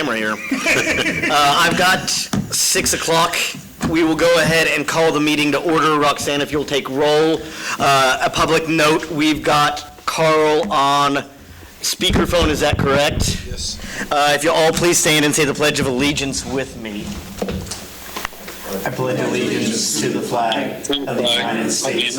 camera here. I've got 6 o'clock. We will go ahead and call the meeting to order. Roxanne, if you'll take roll. A public note, we've got Carl on speakerphone, is that correct? Yes. If you'll all please stand and say the Pledge of Allegiance with me. I pledge allegiance to the flag of the United States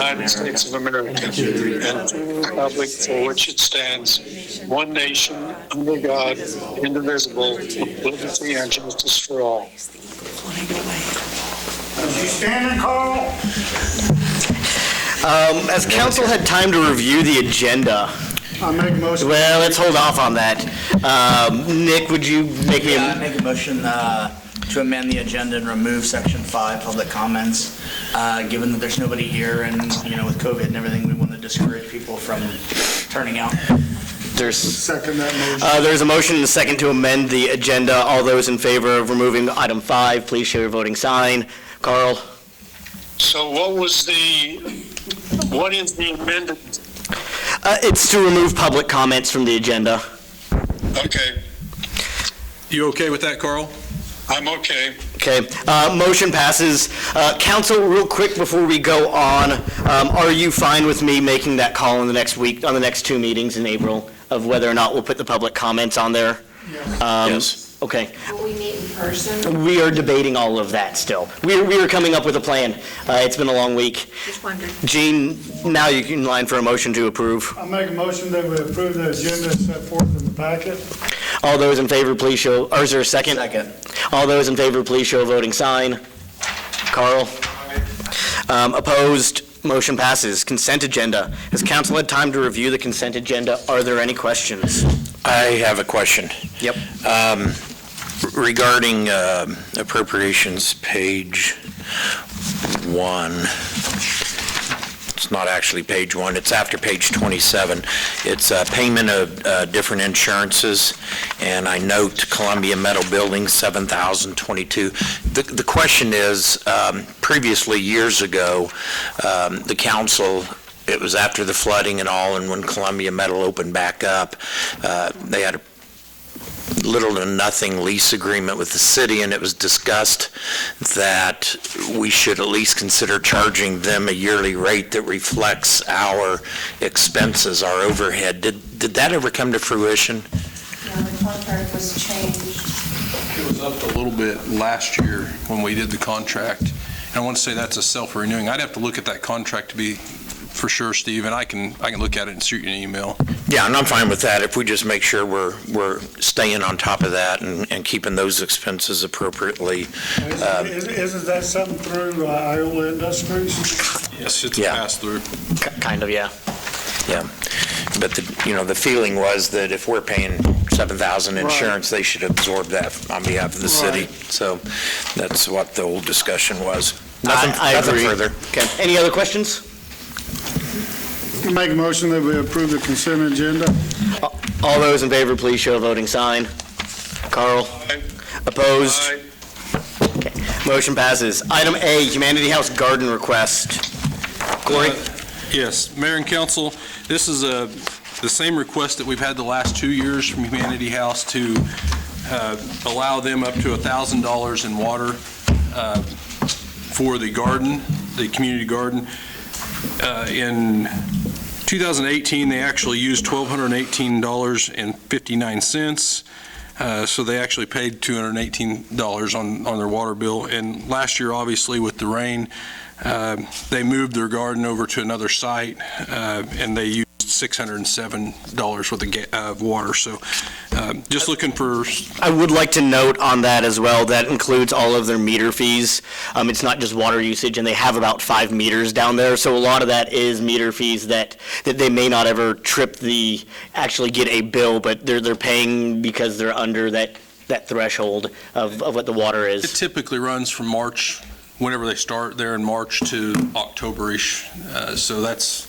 of America, and to the republic for which it stands, one nation, under God, indivisible, with liberty and justice for all. You standing, Carl? As council had time to review the agenda, I make a motion. well, let's hold off on that. Nick, would you make me I make a motion to amend the agenda and remove section 5, public comments. Given that there's nobody here and, with COVID and everything, we want to discourage people from turning out. Second that motion. There's a motion and a second to amend the agenda. All those in favor of removing item 5, please show your voting sign. Carl? So what is the amended? It's to remove public comments from the agenda. Okay, You okay with that, Carl? I'm okay. Okay, motion passes. Council, real quick before we go on, are you fine with me making that call in the next week, on the next 2 meetings in April, of whether or not we'll put the public comments on there? Yes. Okay. Will we meet in person? We are debating all of that still. We are coming up with a plan. It's been a long week. Just wondering. Gene, now you can line for a motion to approve. I make a motion that we approve the agenda set forth in the packet. All those in favor, please show, or is there a second? Second. All those in favor, please show a voting sign. Carl? Opposed? Motion passes. Consent agenda. Has council had time to review the consent agenda? Are there any questions? I have a question. Yep. Regarding appropriations, page 1. It's not actually page 1, it's after page 27. It's payment of different insurances, and I note Columbia Metal Building, $7,022. The question is, previously, years ago, the council, it was after the flooding and all, and when Columbia Metal opened back up, they had a little to nothing lease agreement with the city, and it was discussed that we should at least consider charging them a yearly rate that reflects our expenses, our overhead. Did that ever come to fruition? No, the contract was changed. It was up a little bit last year when we did the contract. And I want to say that's a self-renewing. I'd have to look at that contract to be for sure, Steve, and I can look at it and shoot you an email. Yeah, and I'm fine with that if we just make sure we're staying on top of that and keeping those expenses appropriately. Isn't that something through Iola Industries? Yes, it's Yeah. a pass-through. Kind of, yeah. Yeah, but the feeling was that if we're paying $7,000 insurance, they should absorb that on behalf of the city. So that's what the old discussion was. Nothing agree. further. Okay. Any other questions? I make a motion that we approve the consent agenda. All those in favor, please show a voting sign. Carl? Aye. Opposed? Aye. Okay. Motion passes. Item A, Humanity House garden request. Corey? Yes, Mayor and Council, this is the same request that we've had the last 2 years from Humanity House to allow them up to $1,000 in water for the garden, the community garden. In 2018, they actually used $1,218.59. So they actually paid $218 on their water bill. And last year, obviously, with the rain, they moved their garden over to another site, and they used $607 worth of water. So just looking for... I would like to note on that as well, that includes all of their meter fees. It's not just water usage, and they have about 5 meters down there. So a lot of that is meter fees that they may not ever actually get a bill, but they're paying because they're under that threshold of what the water is. It typically runs from March, whenever they start there in March, to October-ish. So that's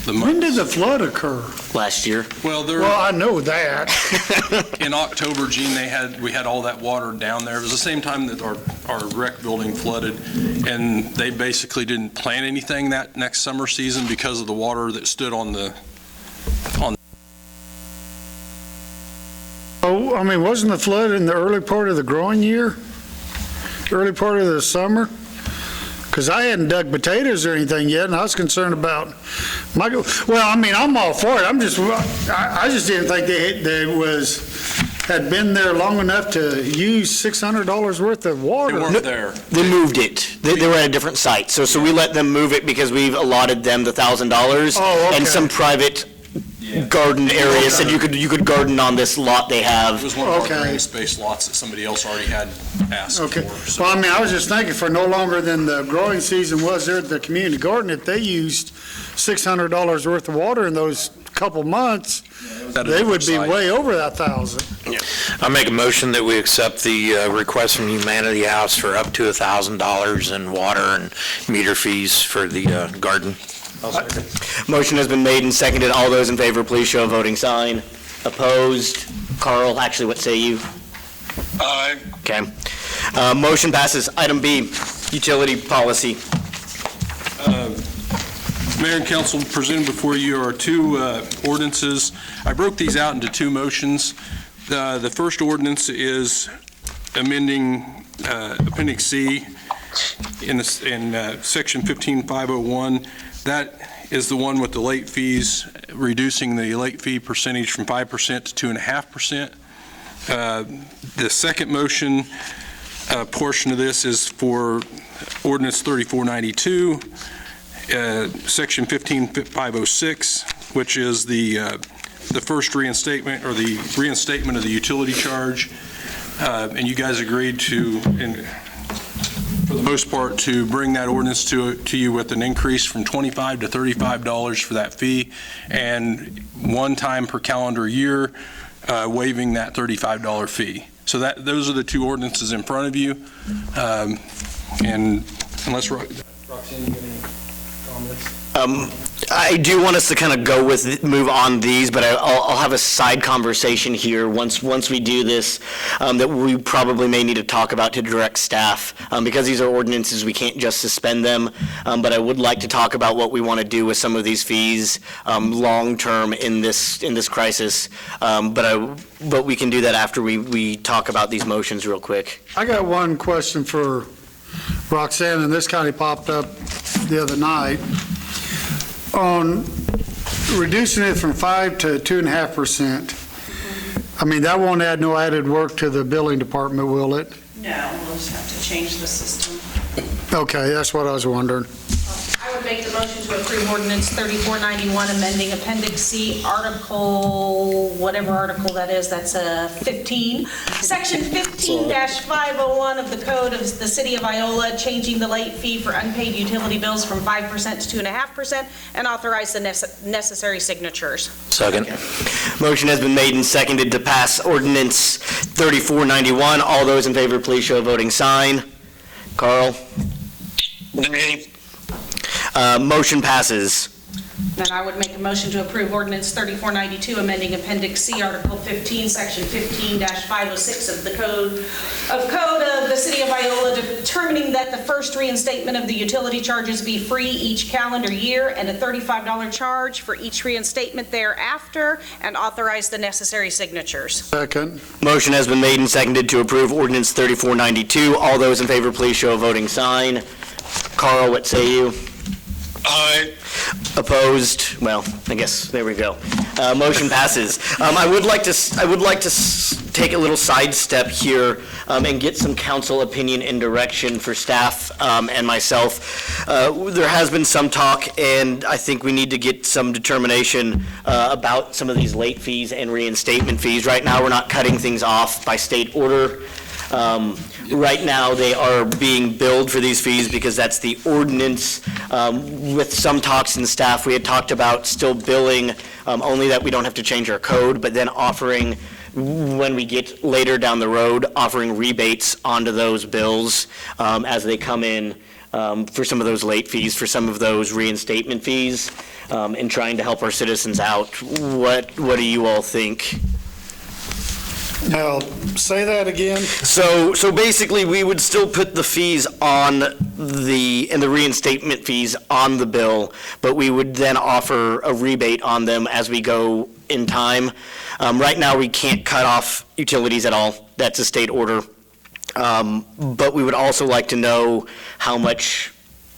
the month. When did the flood occur? Last year. Well, I know that. in October, Gene, we had all that water down there. It was the same time that our rec building flooded, and they basically didn't plant anything that next summer season because of the water that stood on the. So, I mean, wasn't the flood in the early part of the growing year? Early part of the summer? Because I hadn't dug potatoes or anything yet, and I was concerned about well, I mean, I'm all for it. I just didn't think had been there long enough to use $600 worth of water. They weren't there. They moved it. They were at a different site. So we let them move it because we've allotted them the $1,000. Oh, okay. And some private garden area said you could garden on this lot they It have. was one of our Okay. green space lots that somebody else already had asked for. Okay. so- Well, I mean, I was just thinking for no longer than the growing season was there at the community garden, if they used $600 worth of water in those couple months, At a they would be different site. way over that 1,000. I make a motion that we accept the request from Humanity House for up to $1,000 in water and meter fees for the garden. Motion has been made and seconded. All those in favor, please show a voting sign. Opposed? Carl, actually, what say you? Aye. Okay. Motion passes. Item B, utility policy. Mayor and council, presented before you are two ordinances. I broke these out into two motions. The first ordinance is amending Appendix C in Section 15501. That is the one with the late fees, reducing the late fee percentage from 5% to 2.5%. The second motion portion of this is for Ordinance 3492, Section 15506, which is the first reinstatement, or the reinstatement of the utility charge. And you guys agreed to, for the most part, to bring that ordinance to you with an increase from $25 to $35 for that fee, and one time per calendar year, waiving that $35 fee. So those are the two ordinances in front of you. And unless Roxanne, you got any comments? I do want us to kind of move on these, but I'll have a side conversation here once we do this that we probably may need to talk about to direct staff. Because these are ordinances, we can't just suspend them, but I would like to talk about what we want to do with some of these fees long-term in this crisis. But we can do that after we talk about these motions real quick. I got one question for Roxanne, and this kind of popped up the other night. On reducing it from 5 to 2.5%, I mean, that won't add no added work to the billing department, will it? No, we'll just have to change the system. Okay, that's what I was wondering. I would make the motion to approve ordinance 3491, amending Appendix C, Article, whatever article that is, that's 15, Section 15-501 of the Code of the City of Iola, changing the late fee for unpaid utility bills from 5% to 2.5%, and authorize the necessary signatures. Second. Motion has been made and seconded to pass ordinance 3491. All those in favor, please show a voting sign. Carl? Nay. Motion passes. Then I would make a motion to approve ordinance 3492, amending Appendix C, Article 15, Section 15-506 of the Code of the City of Iola, determining that the first reinstatement of the utility charges be free each calendar year and a $35 charge for each reinstatement thereafter, and authorize the necessary signatures. Second. Motion has been made and seconded to approve ordinance 3492. All those in favor, please show a voting sign. Carl, what say you? Aye. Opposed? Well, I guess, there we go. Motion passes. I would like to take a little sidestep here and get some council opinion and direction for staff and myself. There has been some talk, and I think we need to get some determination about some of these late fees and reinstatement fees. Right now, we're not cutting things off by state order. Right now, they are being billed for these fees because that's the ordinance. With some talks in staff, we had talked about still billing, only that we don't have to change our code, but then offering, when we get later down the road, offering rebates onto those bills as they come in for some of those late fees, for some of those reinstatement fees, and trying to help our citizens out. What do you all think? Now, say that again. So basically, we would still put the fees and the reinstatement fees on the bill, but we would then offer a rebate on them as we go in time. Right now, we can't cut off utilities at all. That's a state order. But we would also like to know how much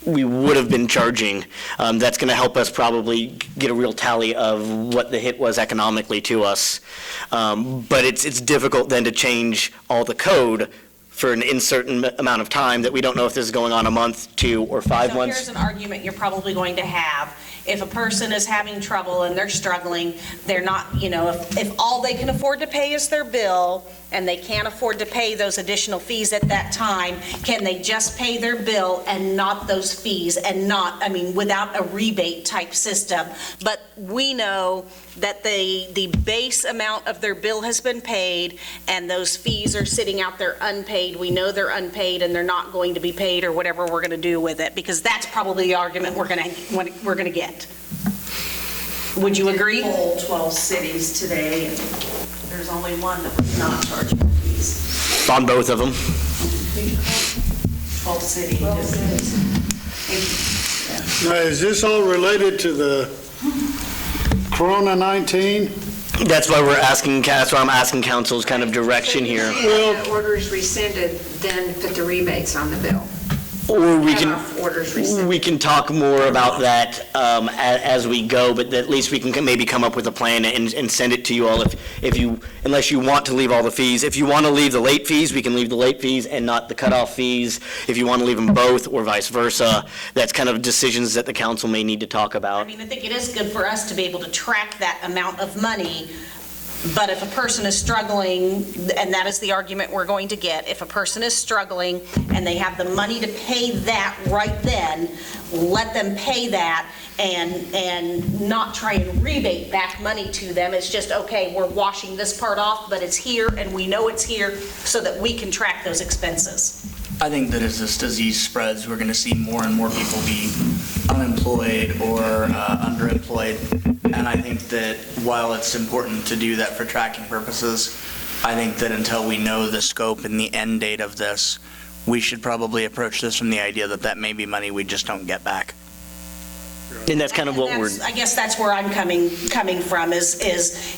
we would have been charging. That's going to help us probably get a real tally of what the hit was economically to us. But it's difficult then to change all the code for an uncertain amount of time that we don't know if this is going on a month, 2, or 5 So months. here's an argument you're probably going to have. If a person is having trouble and they're struggling, they're not, if all they can afford to pay is their bill and they can't afford to pay those additional fees at that time, can they just pay their bill and not those fees and without a rebate type system? But we know that the base amount of their bill has been paid and those fees are sitting out there unpaid. We know they're unpaid and they're not going to be paid or whatever we're going to do with it, because that's probably the argument we're going to get. Would you agree? All 12 cities today, and there's only one that was not charging fees. On both of them. 12 cities. Now, is this all related to the Corona-19? That's why I'm asking council's kind of direction here. Well, orders rescinded, then put the rebates on the bill. Or we Cut off orders can, rescinded. we can talk more about that as we go, but at least we can maybe come up with a plan and send it to you all unless you want to leave all the fees. If you want to leave the late fees, we can leave the late fees and not the cutoff fees. If you want to leave them both or vice versa, that's kind of decisions that the council may need to talk I about. mean, I think it is good for us to be able to track that amount of money, but if a person is struggling, and that is the argument we're going to get, if a person is struggling and they have the money to pay that right then, let them pay that and not try and rebate back money to them. It's just, okay, we're washing this part off, but it's here and we know it's here so that we can track those expenses. I think that as this disease spreads, we're going to see more and more people be unemployed or underemployed. And I think that while it's important to do that for tracking purposes, I think that until we know the scope and the end date of this, we should probably approach this from the idea that that may be money we just don't get back. And that's kind of what we're, I guess that's where I'm coming from, is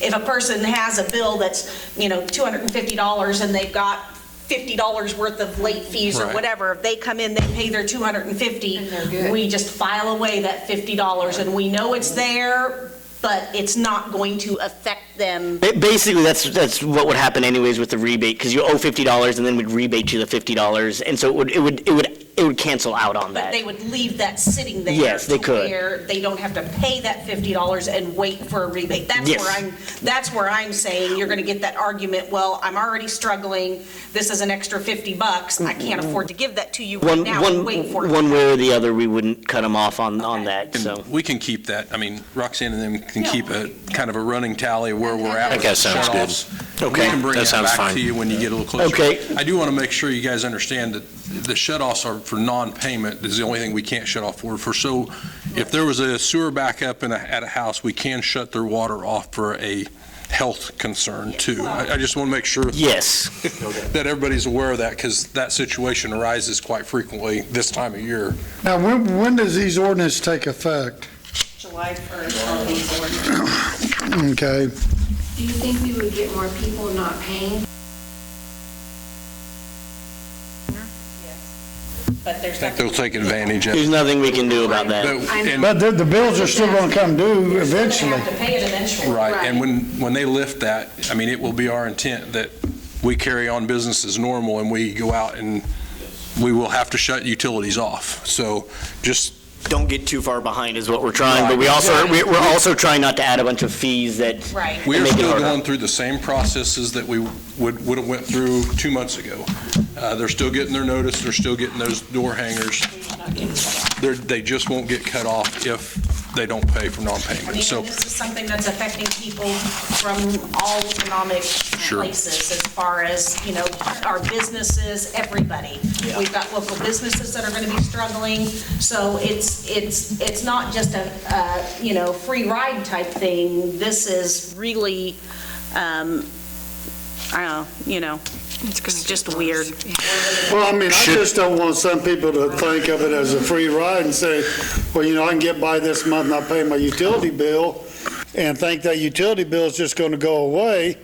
if a person has a bill that's, $250 and they've got $50 worth of late fees or Right. whatever, if they come in, they pay their $250, we just file away that $50 and we know it's there, but it's not going to affect them. basically, that's what would happen anyways with the rebate, because you owe $50 and then we'd rebate you the $50, and so it would cancel out on But that. they would leave that sitting there. Yes, they to could. where they don't have to pay that $50 and wait for a rebate. Yes. That's where I'm saying you're going to get that argument, well, I'm already struggling, this is an extra $50, I can't afford to give that to you right now and wait for it. One way or the other, we wouldn't cut them off on that, And so. we can keep that, Roxanne and them can keep a kind of a running tally of where we're at. I think that sounds good. Shut-offs. Okay. We can bring That that sounds back fine. to you when you get a little closer. Okay. I do want to make sure you guys understand that the shut-offs are for non-payment is the only thing we can't shut off for. So if there was a sewer backup at a house, we can shut their water off for a health concern too. I just want to make sure Yes. that everybody's aware of that, because that situation arises quite frequently this time of year. Now, when does these ordinances take effect? July 1st on these ordinances. Okay. Do you think we would get more people not paying? But there's I think they'll take advantage of There's it. nothing we can do about that. And- But the bills are still going to come due eventually. They have to pay it eventually. Right, and when they lift that, it will be our intent that we carry on business as normal and we go out and we will have to shut utilities off. So just, Don't get too far behind is what we're trying, but we're also trying not to add a bunch of fees that. Right. we are make it still harder. going through the same processes that we would have went through 2 months ago. They're still getting their notice, they're still getting those door hangers. They just won't get cut off if they don't pay for I non-payment. mean, So and this is something that's affecting people from all economic Sure. places, as far as, our businesses, everybody. Yeah. We've got local businesses that are going to be struggling, so it's not just a free ride type thing. This is really, it's just weird. Well, I just don't want some people to think of it as a free ride and say, well, I can get by this month and I pay my utility bill, and think that utility bill is just going to go away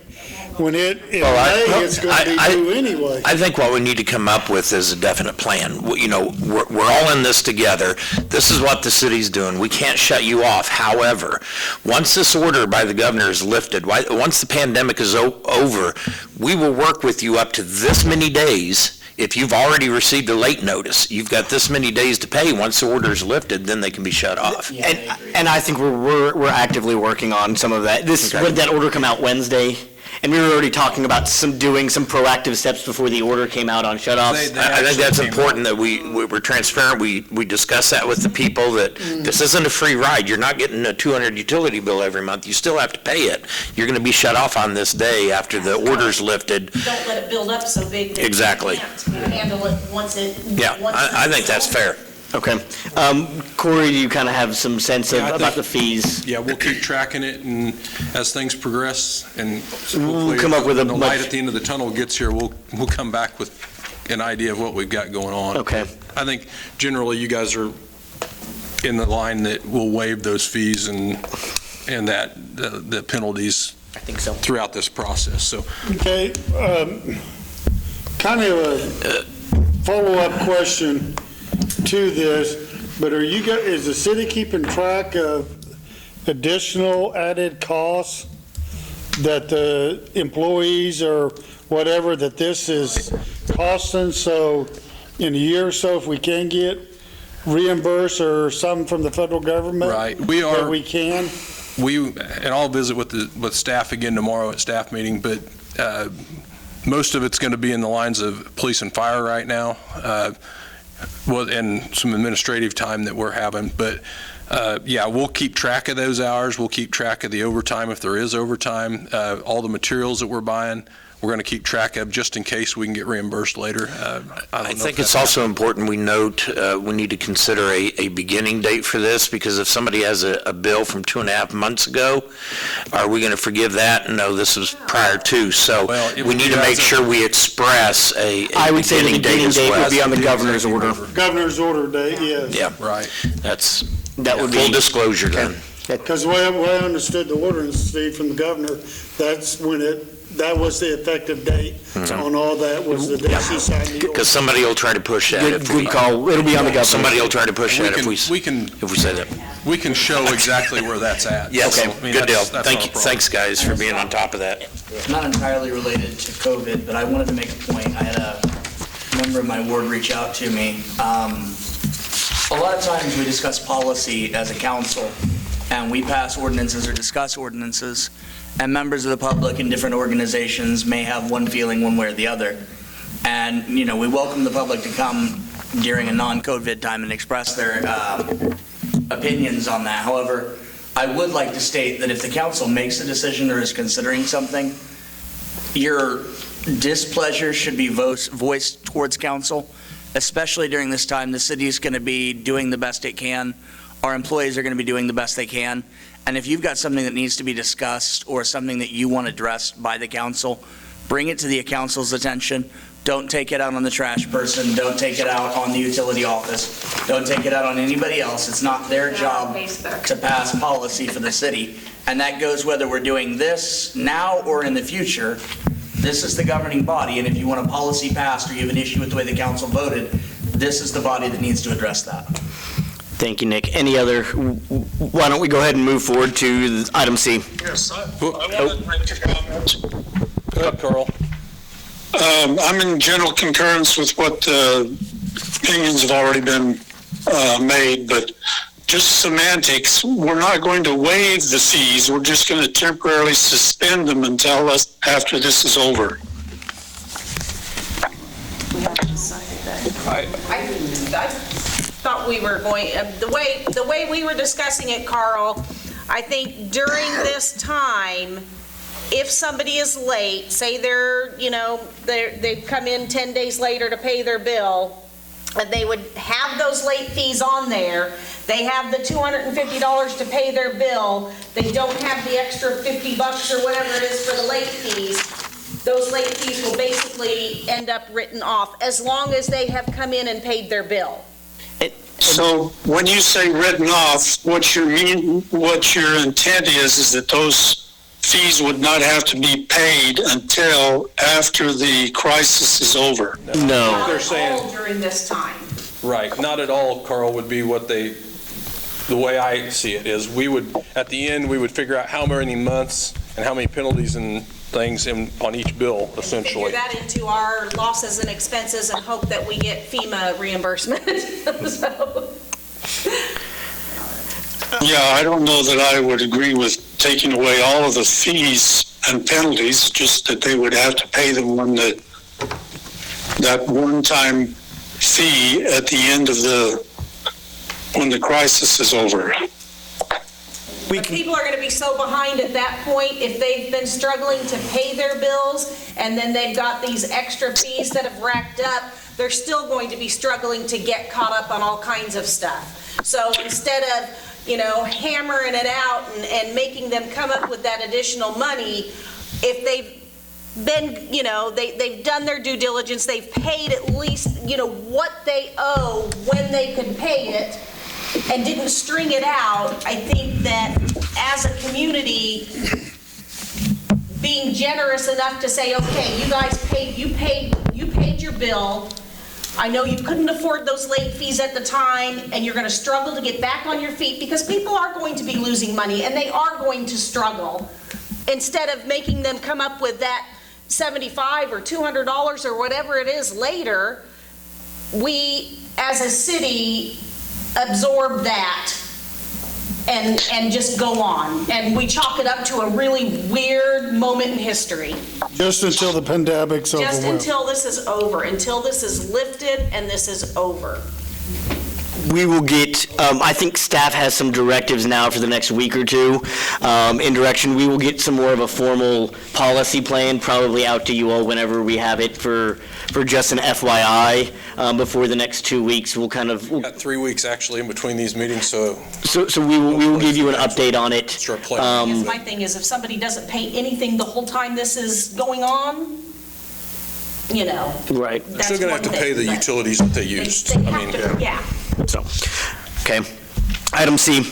when in Well, May, it's going to be due anyway. I think what we need to come up with is a definite plan. You know, we're all in this together. This is what the city's doing. We can't shut you off. However, once this order by the governor is lifted, once the pandemic is over, we will work with you up to this many days. If you've already received a late notice, you've got this many days to pay. Once the order is lifted, then they can be shut off. And I think we're actively working on some of that. Would that order come out Wednesday? And we were already talking about doing some proactive steps before the order came out on shut-offs. I think that's important that we're transparent. We discuss that with the people that this isn't a free ride. You're not getting a 200 utility bill every month. You still have to pay it. You're going to be shut off on this day after the order's lifted. Don't let it build up so big that Exactly. you can't handle it once it. Yeah, I think that's fair. Okay. Corey, do you kind of have some sense about the fees? Yeah, we'll keep tracking it, and as things progress, and We'll hopefully come up with when the light at the end of the tunnel gets here, we'll come back with an idea of what we've got going on. Okay. I think generally you guys are in the line that will waive those fees and that the penalties I think so. throughout this process, so. Okay, kind of a follow-up question to this, but is the city keeping track of additional added costs that the employees or whatever that this is costing? So in a year or so, if we can get reimbursed or something from the federal government? Right, that we can? And I'll visit with staff again tomorrow at staff meeting, but most of it's going to be in the lines of police and fire right now. And some administrative time that we're having, but yeah, we'll keep track of those hours. We'll keep track of the overtime if there is overtime. All the materials that we're buying, we're going to keep track of just in case we can get reimbursed later. I think it's also important we note we need to consider a beginning date for this, because if somebody has a bill from 2.5 months ago, are we going to forgive that? No, this was prior to. So we need to make sure we express a I would say the beginning date beginning as date well. would be on the governor's order. Governor's order date, yes. Yeah, Right. That would be full disclosure then. Because the way I understood the ordinance, Steve, from the governor, that's when that was the effective date on all that, was the day she signed the order. Because somebody will try to push that if we... Good call. It'll be on the governor. Somebody will try to push that if we say that. We can show exactly where that's at. Yes, So, I mean, good deal. that's not a Thank you. problem. Thanks, guys, for being on top of that. Not entirely related to COVID, but I wanted to make a point. I had a member of my ward reach out to me. A lot of times we discuss policy as a council, and we pass ordinances or discuss ordinances, and members of the public in different organizations may have one feeling one way or the other. And, we welcome the public to come during a non-COVID time and express their opinions on that. However, I would like to state that if the council makes a decision or is considering something, your displeasure should be voiced towards council, especially during this time. The city is going to be doing the best it can. Our employees are going to be doing the best they can. And if you've got something that needs to be discussed or something that you want addressed by the council, bring it to the council's attention. Don't take it out on the trash person. Don't take it out on the utility office. Don't take it out on anybody else. It's not their job to pass policy for the city. And that goes whether we're doing this now or in the future. This is the governing body, and if you want a policy passed or you have an issue with the way the council voted, this is the body that needs to address that. Thank you, Nick. Any other, why don't we go ahead and move forward to item C? Yes, I wanted to make a comment. Go ahead, Carl. I'm in general concurrence with what opinions have already been made, but just semantics. We're not going to waive the fees. We're just going to temporarily suspend them until after this is over. We haven't decided that. I thought we were going, the way we were discussing it, Carl, I think during this time, if somebody is late, say they've come in 10 days later to pay their bill, and they would have those late fees on there. They have the $250 to pay their bill. They don't have the extra $50 or whatever it is for the late fees. Those late fees will basically end up written off as long as they have come in and paid their bill. So when you say written off, what your intent is that those fees would not have to be paid until after the crisis is over. No. Not They're at saying- all during this time. Right, not at all, Carl, would be the way I see it is, we would, at the end, we would figure out how many months and how many penalties and things on each bill, essentially. Figure that into our losses and expenses and hope that we get FEMA reimbursement. So, Yeah, I don't know that I would agree with taking away all of the fees and penalties, just that they would have to pay them when that one-time fee at the end of when the crisis is over. but people are going to be so behind at that point, if they've been struggling to pay their bills, and then they've got these extra fees that have racked up, they're still going to be struggling to get caught up on all kinds of stuff. So instead of, hammering it out and making them come up with that additional money, if they've been, they've done their due diligence, they've paid at least, what they owe when they could pay it, and didn't string it out, I think that as a community, being generous enough to say, okay, you guys paid your bill. I know you couldn't afford those late fees at the time, and you're going to struggle to get back on your feet, because people are going to be losing money, and they are going to struggle. Instead of making them come up with that $75 or $200 or whatever it is later, we, as a city, absorb that and just go on. And we chalk it up to a really weird moment in history. Just until the pandemic's over Just with. until this is over, until this is lifted and this is over. We will get, I think staff has some directives now for the next week or two in direction. We will get some more of a formal policy plan probably out to you all whenever we have it for just an FYI before the next 2 weeks. We'll Got 3 weeks actually in between these meetings, so we will give you an update on it. start planning. Because my thing is, if somebody doesn't pay anything the whole time this is going on, Right. They're still going to have to pay the utilities that they used. They have to, yeah. So, okay. Item C,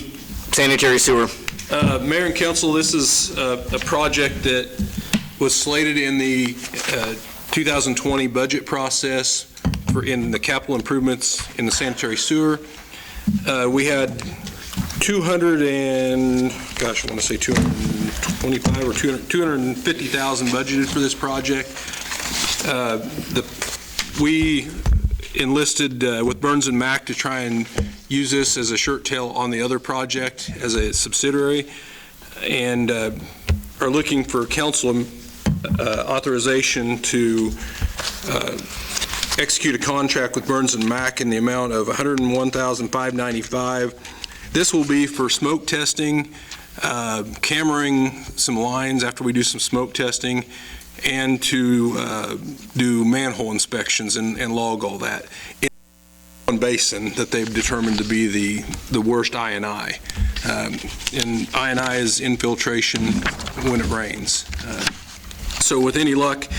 sanitary sewer. Mayor and council, this is a project that was slated in the 2020 budget process in the capital improvements in the sanitary sewer. We had 225 or 250,000 budgeted for this project. We enlisted with Burns and Mac to try and use this as a shirt tail on the other project as a subsidiary, and are looking for council authorization to execute a contract with Burns and Mac in the amount of $101,595. This will be for smoke testing, cammering some lines after we do some smoke testing, and to do manhole inspections and log all that in one basin that they've determined to be the worst I&I. And I&I is infiltration when it rains. So with any luck,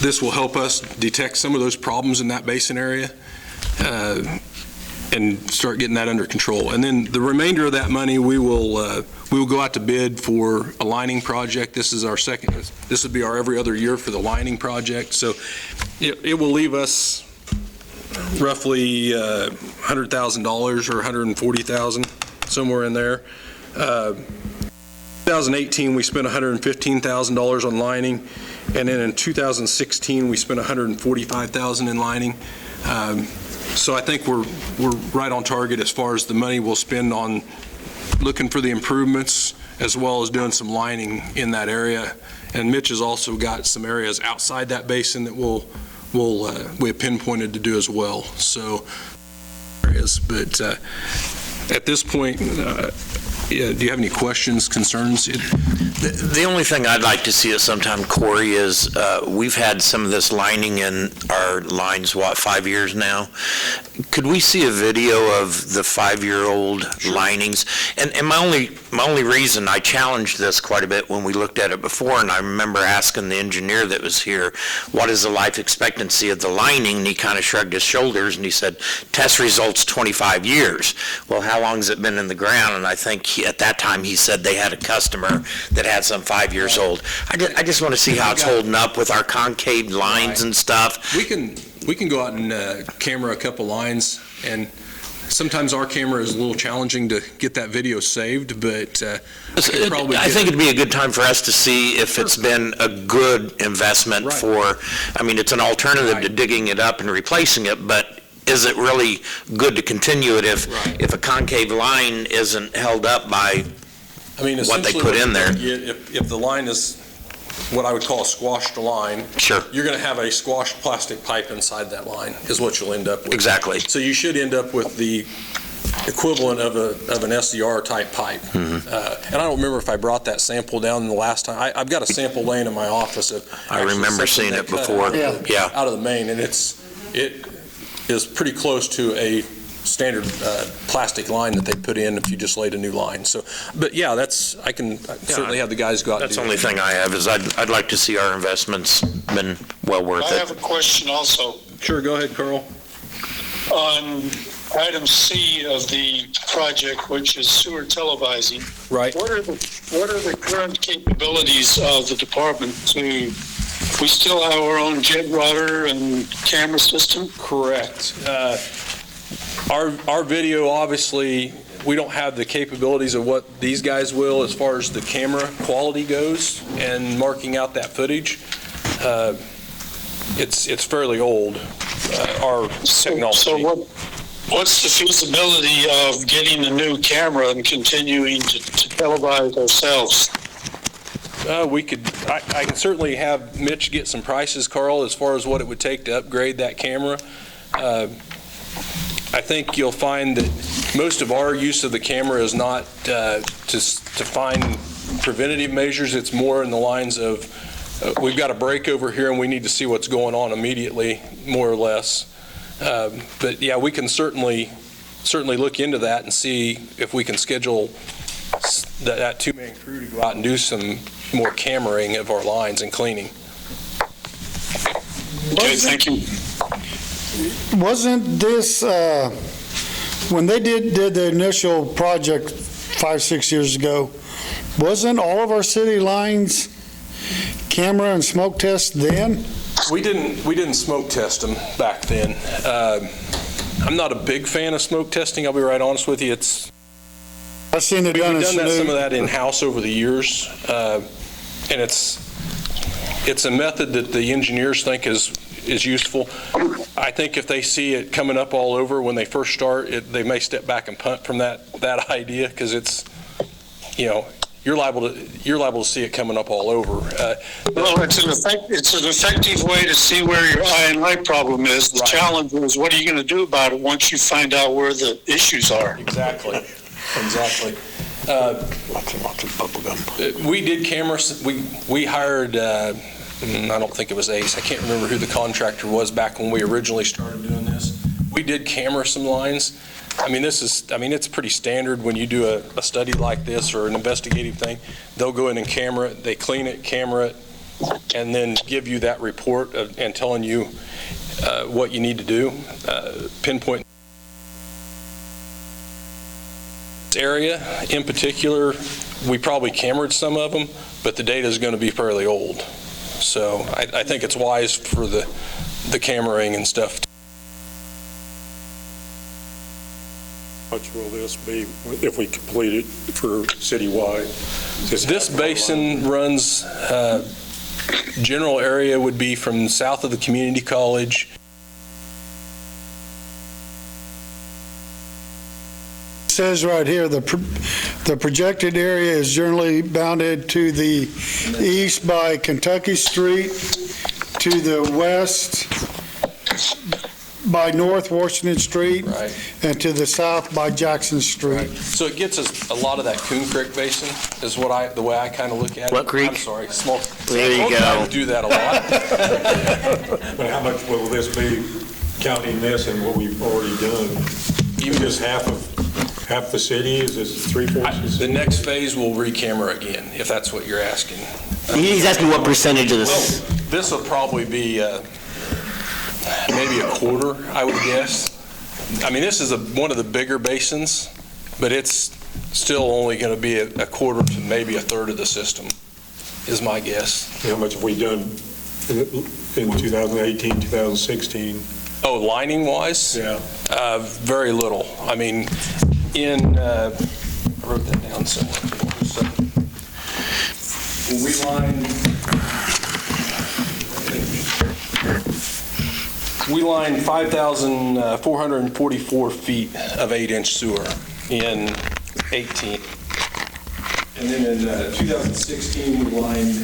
this will help us detect some of those problems in that basin area and start getting that under control. And then the remainder of that money, we will go out to bid for a lining project. This is our second. This would be our every other year for the lining project. So it will leave us roughly $100,000 or $140,000, somewhere in there. 2018, we spent $115,000 on lining, and then in 2016, we spent $145,000 in lining. So I think we're right on target as far as the money we'll spend on looking for the improvements, as well as doing some lining in that area. And Mitch has also got some areas outside that basin that we have pinpointed to do as well. So areas, but at this point, Yeah, do you have any questions, concerns? The only thing I'd like to see at some time, Corey, is we've had some of this lining in our lines, 5 years now? Could we see a video of the 5-year-old linings? And my only reason, I challenged this quite a bit when we looked at it before, and I remember asking the engineer that was here, what is the life expectancy of the lining? And he kind of shrugged his shoulders and he said, test results 25 years. Well, how long has it been in the ground? And I think at that time he said they had a customer that had some 5 years old. I just want to see how it's holding up with our concave lines and stuff. We can go out and camera a couple lines, and sometimes our camera is a little challenging to get that video saved, but I think it'd be a good time for us to see if it's been a good investment for, I mean, it's an alternative to digging it up and replacing it, but is it really good to continue it if a concave line isn't held up by what they put in there? If the line is what I would call a squashed line, Sure. you're going to have a squashed plastic pipe inside that line is what you'll end up with. Exactly. So you should end up with the equivalent of an SCR type pipe. Mm-hmm. And I don't remember if I brought that sample down the last time. I've got a sample laying in my office. I remember seeing it before. Out of the main, and it is pretty close to a standard plastic line that they put in if you just laid a new line. So, but yeah, I can certainly have the guys go out. That's the only thing I have is I'd like to see our investments been well worth I it. have a question also. Sure, go ahead, Carl. On item C of the project, which is sewer televising. Right. What are the current capabilities of the department we still have our own jet router and camera system? Correct. Our video, obviously, we don't have the capabilities of what these guys will as far as the camera quality goes and marking out that footage. It's fairly old, our technology. So what's the feasibility of getting a new camera and continuing to televise ourselves? I can certainly have Mitch get some prices, Carl, as far as what it would take to upgrade that camera. I think you'll find that most of our use of the camera is not to find preventative measures. It's more in the lines of we've got a break over here and we need to see what's going on immediately, more or less. But yeah, we can certainly look into that and see if we can schedule that two-man crew to go out and do some more cameraing of our lines and cleaning. Okay, thank you. Wasn't this, when they did the initial project 5-6 years ago, wasn't all of our city lines camera and smoke test then? We didn't smoke test them back then. I'm not a big fan of smoke testing, I'll be right honest with you. I've seen it We've done. done some of that in-house over the years, and it's a method that the engineers think is useful. I think if they see it coming up all over when they first start, they may step back and punt from that idea, because it's, you're liable to see it coming up all over. Well, it's an effective way to see where your I&I problem is. The challenge is, what are you going to do about it once you find out where the issues are? Exactly. We did cameras. We hired. I don't think it was Ace. I can't remember who the contractor was back when we originally started doing this. We did camera some lines. It's pretty standard when you do a study like this or an investigative thing. They'll go in and camera it, they clean it, camera it, and then give you that report and telling you what you need to do. Pinpoint area in particular, we probably cameraed some of them, but the data is going to be fairly old. So I think it's wise for the cameraing and stuff. How much will this be if we complete it for citywide? This basin runs, general area would be from south of the community college. It says right here, the projected area is generally bounded to the east by Kentucky Street, to the west by North Washington Street. Right. And to the south by Jackson Street. So it gets us a lot of that Coon Creek Basin is the way I kind of look at it. What creek? I'm sorry, small. There you Small go. guys do that a lot. But how much will this be, counting this and what we've already done? Even just half the city, is this three-fourths? The next phase will re-camera again, if that's what you're asking. He's asking what percentage of this. Well, this will probably be maybe a quarter, I would guess. I mean, this is one of the bigger basins, but it's still only going to be a quarter to maybe a third of the system, is my guess. How much have we done in 2018, 2016? Oh, lining-wise? Yeah. Very little. I mean, I wrote that down somewhere. When we lined 5,444 feet of 8-inch sewer in 18. And then in 2016, we lined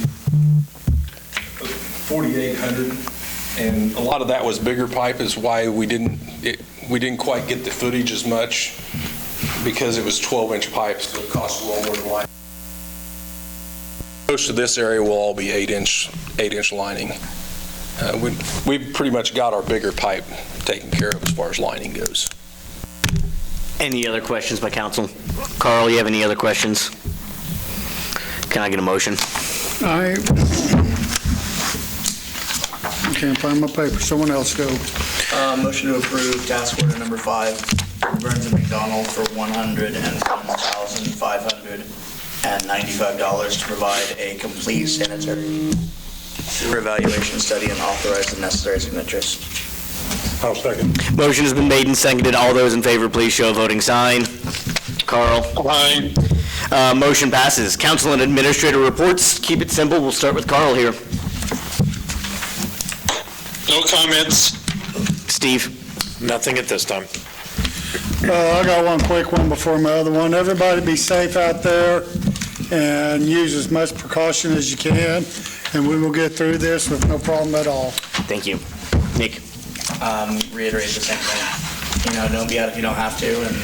4,800. And a lot of that was bigger pipe, is why we didn't quite get the footage as much, because it was 12-inch pipes, so it cost a little more to line. Most of this area will all be 8-inch lining. We've pretty much got our bigger pipe taken care of as far as lining goes. Any other questions by council? Carl, you have any other questions? Can I get a motion? I can't find my paper. Someone else go. Motion to approve task order number 5, Burns and McDonald for $101,595 to provide a complete sanitary sewer evaluation study and authorize the necessary signatures. I'll second. Motion has been made and seconded. All those in favor, please show a voting sign. Carl? Aye. Motion passes. Council and administrator reports. Keep it simple. We'll start with Carl here. No comments. Steve? Nothing at this time. I got one quick one before my other one. Everybody be safe out there and use as much precaution as you can, and we will get through this with no problem at all. Thank you. Nick? Reiterate the same thing. Don't be out if you don't have to, and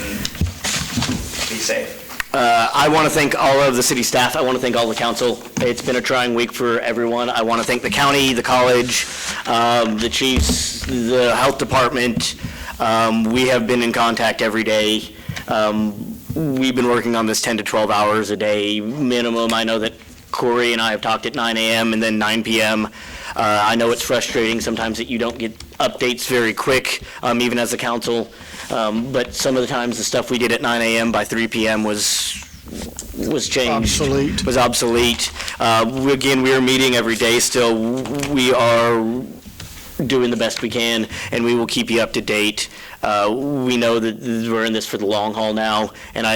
be safe. I want to thank all of the city staff. I want to thank all the council. It's been a trying week for everyone. I want to thank the county, the college, the chiefs, the health department. We have been in contact every day. We've been working on this 10 to 12 hours a day minimum. I know that Corey and I have talked at 9 a.m. and then 9 p.m. I know it's frustrating sometimes that you don't get updates very quick, even as a council. But some of the times the stuff we did at 9 a.m. by 3 p.m. was changed. Obsolete. Was obsolete. Again, we are meeting every day still. We are doing the best we can, and we will keep you up to date. We know that we're in this for the long haul now, and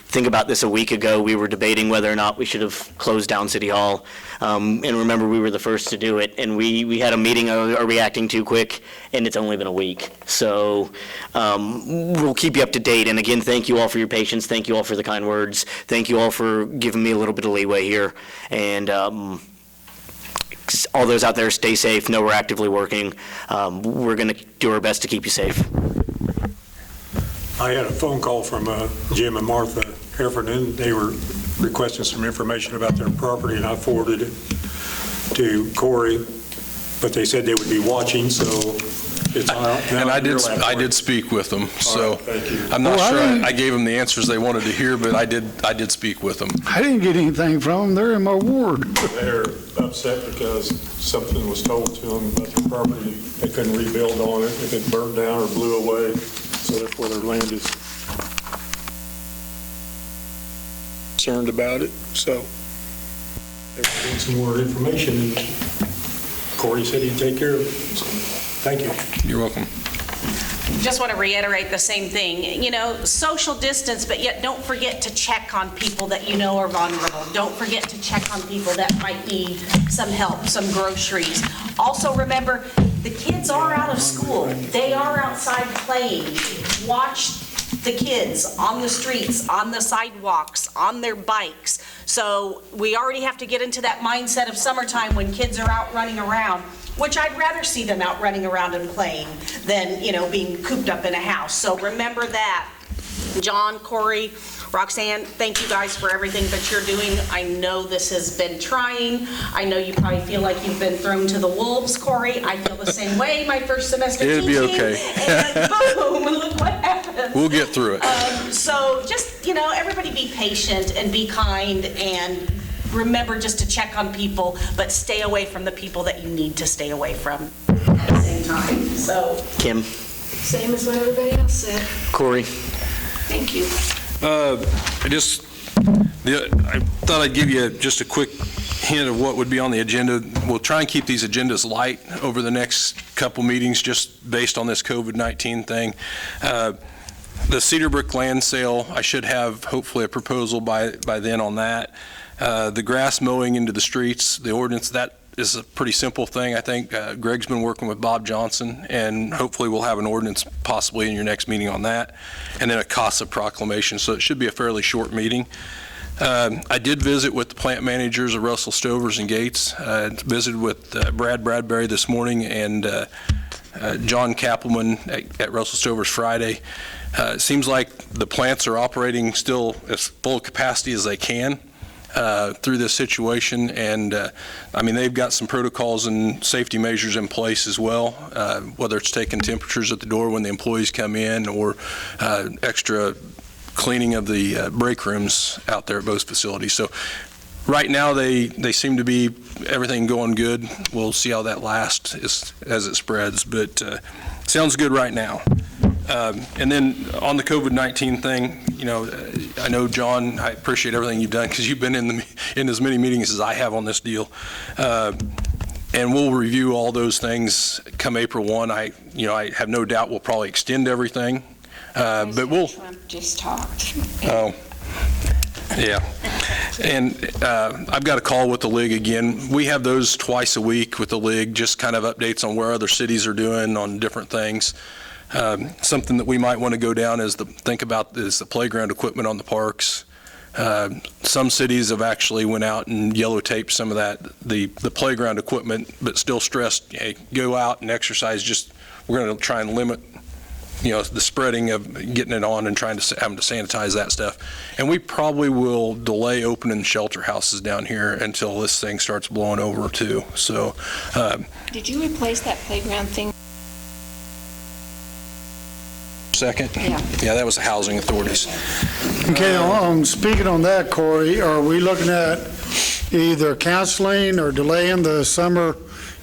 think about this a week ago, we were debating whether or not we should have closed down City Hall. And remember, we were the first to do it, and we had a meeting, are reacting too quick, and it's only been a week. So we'll keep you up to date. And again, thank you all for your patience. Thank you all for the kind words. Thank you all for giving me a little bit of leeway here. And all those out there, stay safe. Know we're actively working. We're going to do our best to keep you safe. I had a phone call from Jim and Martha Heffernan. They were requesting some information about their property, and I forwarded it to Corey, but they said they would be watching, so it's out. And I did speak with them, so All right, thank you. I'm not Oh, I sure didn't- I gave them the answers they wanted to hear, but I did speak with them. I didn't get anything from them. They're in my ward. They're upset because something was told to them about their property. They couldn't rebuild on it if it burned down or blew away, so therefore their land is concerned about it, so they're getting some more information, and Corey said he'd take care of it. So, thank you. You're welcome. Just want to reiterate the same thing. Social distance, but yet don't forget to check on people that you know are vulnerable. Don't forget to check on people that might need some help, some groceries. Also remember, the kids are out of school. They are outside playing. Watch the kids on the streets, on the sidewalks, on their bikes. So we already have to get into that mindset of summertime when kids are out running around, which I'd rather see them out running around and playing than, being cooped up in a house. So remember that. John, Corey, Roxanne, thank you guys for everything that you're doing. I know this has been trying. I know you probably feel like you've been thrown to the wolves, Corey. I feel the same way my first semester teaching. It'll be okay. And boom, look what happened. We'll get through it. So just, everybody be patient and be kind and remember just to check on people, but stay away from the people that you need to stay away from at the same time. So Kim, Same as what everybody else said. Corey. Thank you. I thought I'd give you just a quick hint of what would be on the agenda. We'll try and keep these agendas light over the next couple meetings, just based on this COVID-19 thing. The Cedar Brook land sale, I should have hopefully a proposal by then on that. The grass mowing into the streets, the ordinance, that is a pretty simple thing. I think Greg's been working with Bob Johnson, and hopefully we'll have an ordinance possibly in your next meeting on that, and then a CASA proclamation, so it should be a fairly short meeting. I did visit with the plant managers of Russell Stovers and Gates. Visited with Brad Bradbury this morning and John Kappelman at Russell Stovers Friday. It seems like the plants are operating still as full capacity as they can through this situation, and they've got some protocols and safety measures in place as well, whether it's taking temperatures at the door when the employees come in or extra cleaning of the break rooms out there at both facilities. So right now they seem to be everything going good. We'll see how that lasts as it spreads, but sounds good right now. And then on the COVID-19 thing, I know, John, I appreciate everything you've done because you've been in as many meetings as I have on this deal. And we'll review all those things come April 1. I have no doubt we'll probably extend everything, but we'll. Trump just talked. Oh, yeah. And I've got a call with the league again. We have those twice a week with the league, just kind of updates on where other cities are doing on different things. Something that we might want to go down is think about is the playground equipment on the parks. Some cities have actually went out and yellow taped some of that, the playground equipment, but still stressed, hey, go out and exercise. We're going to try and limit, the spreading of getting it on and trying to having to sanitize that stuff. And we probably will delay opening shelter houses down here until this thing starts blowing over too. So, Did you replace that playground thing? second? Yeah. That was the housing authorities. Okay, speaking on that, Corey, are we looking at either canceling or delaying the summer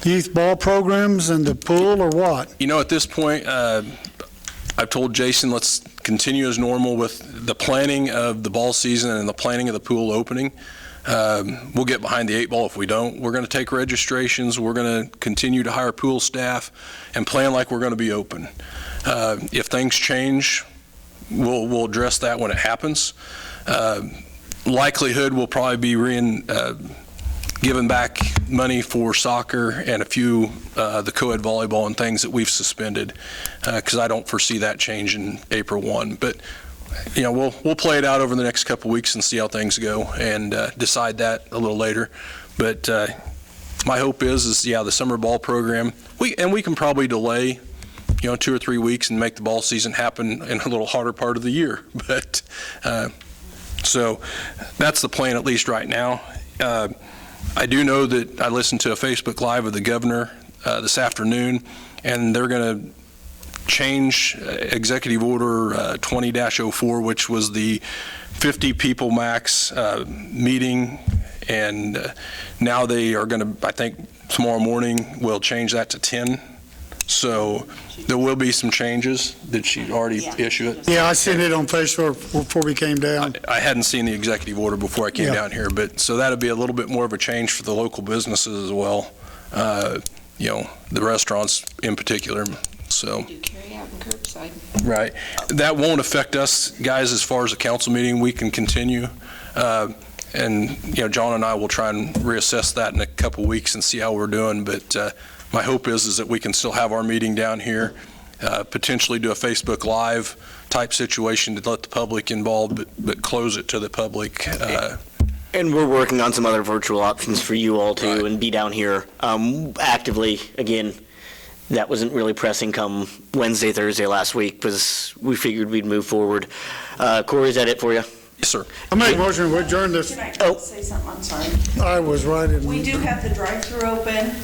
youth ball programs and the pool, or what? At this point, I've told Jason, let's continue as normal with the planning of the ball season and the planning of the pool opening. We'll get behind the 8 ball if we don't. We're going to take registrations. We're going to continue to hire pool staff and plan like we're going to be open. If things change, we'll address that when it happens. Likelihood we'll probably be giving back money for soccer and a few the co-ed volleyball and things that we've suspended, because I don't foresee that changing April 1. But we'll play it out over the next couple weeks and see how things go and decide that a little later. But my hope is the summer ball program, we can probably delay 2 or 3 weeks and make the ball season happen in a little harder part of the year. But so that's the plan, at least right now. I do know that I listened to a Facebook Live of the governor this afternoon, and they're going to change Executive Order 20-04, which was the 50 people max meeting, and now they are going to, I think tomorrow morning, will change that to 10. So there will be some changes. Did she already issue it? Yeah, I seen it on Facebook before we came down. I hadn't seen the executive order before I came down here, but so that'll be a little bit more of a change for the local businesses as well. The restaurants in particular. So. Do carry out and curbside. Right. That won't affect us, guys, as far as the council meeting. We can continue. And John and I will try and reassess that in a couple weeks and see how we're doing. But my hope is that we can still have our meeting down here. potentially do a Facebook Live type situation to let the public involved, but close it to the public. And we're working on some other virtual options for you all too, Right. and be down here actively. Again, that wasn't really pressing come Wednesday, Thursday last week, because we figured we'd move forward. Corey, is that it for you? Yes, sir. I make a motion to adjourn this. Can I Oh. say something? I'm sorry. I was right in. We do have the drive-through open.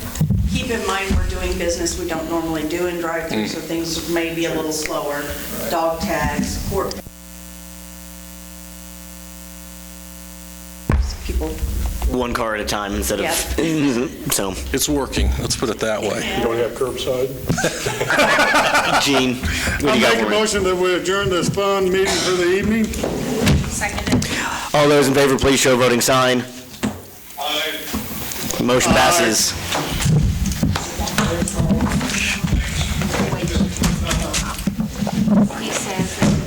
Keep in mind, we're doing business we don't normally do in drive-through, so things may be a little slower. Dog tags, court. People, One car at a time instead of, so, It's working, let's put it that way. You don't have curbside? Gene, what I do you got make a for me? motion that we adjourn this fund meeting for the evening. Seconded. All those in favor, please show voting sign. Motion passes.